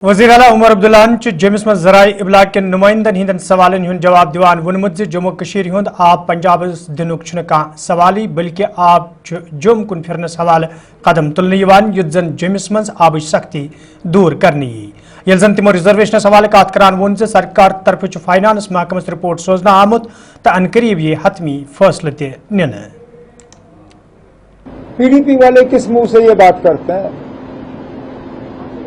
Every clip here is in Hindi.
वज़ीर आला उमर अब्दुल्ला जम्मुस मं ज़राए इब्लाग के नुमाइंदन हिंदन सवालन हुंद जवाब दिवान वोनमुत जम्मू कशीर हुंद आब पंजाबस दिनुक छुन कां सवाली बल्कि आब जुम कुन फिरनस हवाले कदम तुलने यवान युत जन जम्मुस मं आबच सख्ती दूर करनी ये जन तिमो रिजर्वेशनस हवाले कत करान वोन जे सरकार तरफ फाइनांस महकमस रिपोर्ट सोजना आमुत तो अनकरीब ये हतमी फैसले ते निन। पीडीपी वाले किस मुंह से ये बात करते हैं?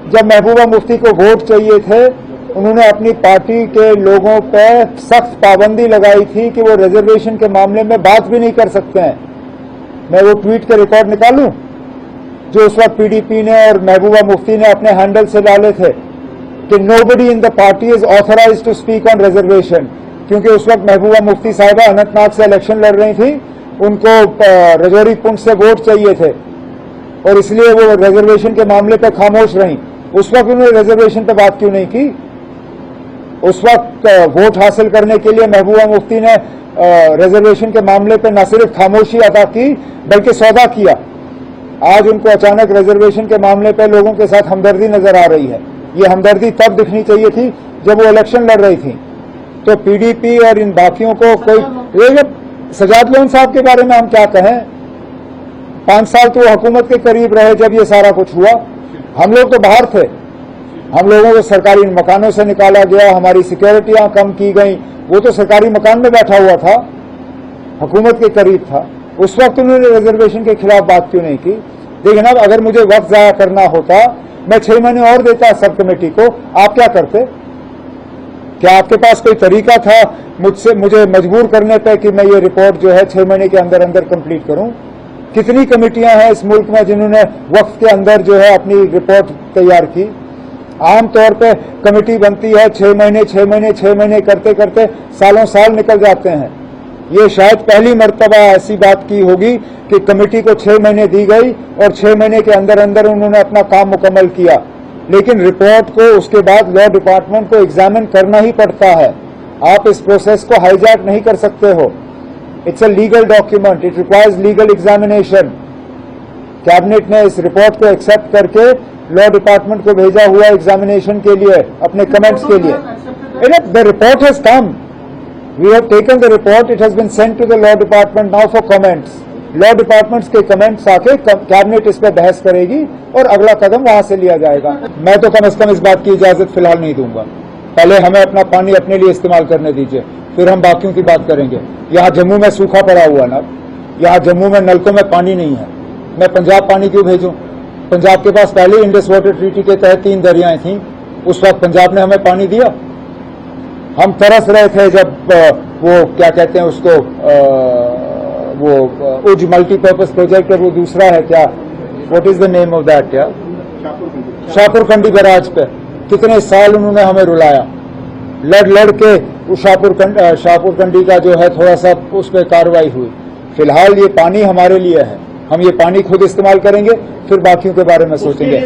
जब महबूबा मुफ्ती को वोट चाहिए थे, उन्होंने अपनी पार्टी के लोगों पर सख्त पाबंदी लगाई थी कि वो रिजर्वेशन के मामले में बात भी नहीं कर सकते हैं। मैं वो ट्वीट के रिकॉर्ड निकालूं जो उस वक्त पीडीपी ने और महबूबा मुफ्ती ने अपने हैंडल से डाले थे कि nobody in the party is authorised to speak on reservation, क्योंकि उस वक्त महबूबा मुफ्ती साहिबा अनंतनाग से इलेक्शन लड़ रही थी, उनको रजौरी पुंछ से वोट चाहिए थे और इसलिए वो रिजर्वेशन के मामले पर खामोश रहीं। उस वक्त उन्होंने रिजर्वेशन पर बात क्यों नहीं की? उस वक्त वोट हासिल करने के लिए महबूबा मुफ्ती ने रिजर्वेशन के मामले पर न सिर्फ खामोशी अदा की बल्कि सौदा किया। आज उनको अचानक रिजर्वेशन के मामले पर लोगों के साथ हमदर्दी नजर आ रही है। ये हमदर्दी तब दिखनी चाहिए थी जब वो इलेक्शन लड़ रही थी। तो पीडीपी और इन बाकियों को कोई सजाद लोन साहब के बारे में हम क्या कहें? 5 साल तो हुकूमत के करीब रहे जब ये सारा कुछ हुआ। हम लोग तो बाहर थे, हम लोगों को सरकारी मकानों से निकाला गया, हमारी सिक्योरिटियां कम की गई। वो तो सरकारी मकान में बैठा हुआ था, हुकूमत के करीब था। उस वक्त उन्होंने रिजर्वेशन के खिलाफ बात क्यों नहीं की? देखिए ना, अगर मुझे वक्त जाया करना होता मैं 6 महीने और देता सब कमेटी को, आप क्या करते? क्या आपके पास कोई तरीका था मुझे मजबूर करने पे कि मैं ये रिपोर्ट जो है 6 महीने के अंदर अंदर कंप्लीट करूं? कितनी कमेटियां हैं इस मुल्क में जिन्होंने वक्त के अंदर जो है अपनी रिपोर्ट तैयार की? आमतौर पे कमेटी बनती है 6 महीने करते करते सालों साल निकल जाते हैं। ये शायद पहली मर्तबा ऐसी बात की होगी कि कमेटी को 6 महीने दी गई और 6 महीने के अंदर अंदर उन्होंने अपना काम मुकम्मल किया। लेकिन रिपोर्ट को उसके बाद लॉ डिपार्टमेंट को एग्जामिन करना ही पड़ता है। आप इस प्रोसेस को हाईजैक नहीं कर सकते हो। It's a legal document, it requires legal examination. Cabinet ने इस रिपोर्ट को एक्सेप्ट करके लॉ डिपार्टमेंट को भेजा हुआ एग्जामिनेशन के लिए, अपने कमेंट्स के लिए। The report has come, we have taken the report, it has been sent to the law department now for comments. Law departments के कमेंट्स आके कैबिनेट इस पर बहस करेगी और अगला कदम वहां से लिया जाएगा। मैं तो कम से कम इस बात की इजाजत फिलहाल नहीं दूंगा। पहले हमें अपना पानी अपने लिए इस्तेमाल करने दीजिए, फिर हम बाकियों की बात करेंगे। यहाँ जम्मू में सूखा पड़ा हुआ ना, यहाँ जम्मू में नलकों में पानी नहीं है। मैं पंजाब पानी क्यों भेजूं? पंजाब के पास पहले इंडस वाटर ट्रीटी के तहत 3 दरियाएं थीं, उस वक्त पंजाब ने हमें पानी दिया। हम तरस रहे थे जब वो क्या कहते हैं उसको, वो उज मल्टीपर्पज प्रोजेक्ट है, वो दूसरा है क्या, what is the name of that, या शाहपुर कंडी बैराज पे कितने साल उन्होंने हमें रुलाया। लड़ के शाहपुर कंडी का जो है थोड़ा सा उस पर कार्रवाई हुई। फिलहाल ये पानी हमारे लिए है, हम ये पानी खुद इस्तेमाल करेंगे, फिर बाकियों के बारे में सोचेंगे।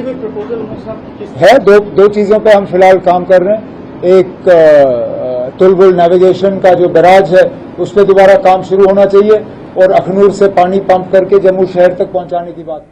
है दो चीजों पे हम फिलहाल काम कर रहे हैं। एक तुलबुल नेविगेशन का जो बैराज है उस पर दोबारा काम शुरू होना चाहिए और अखनूर से पानी पंप करके जम्मू शहर तक पहुंचाने की बात।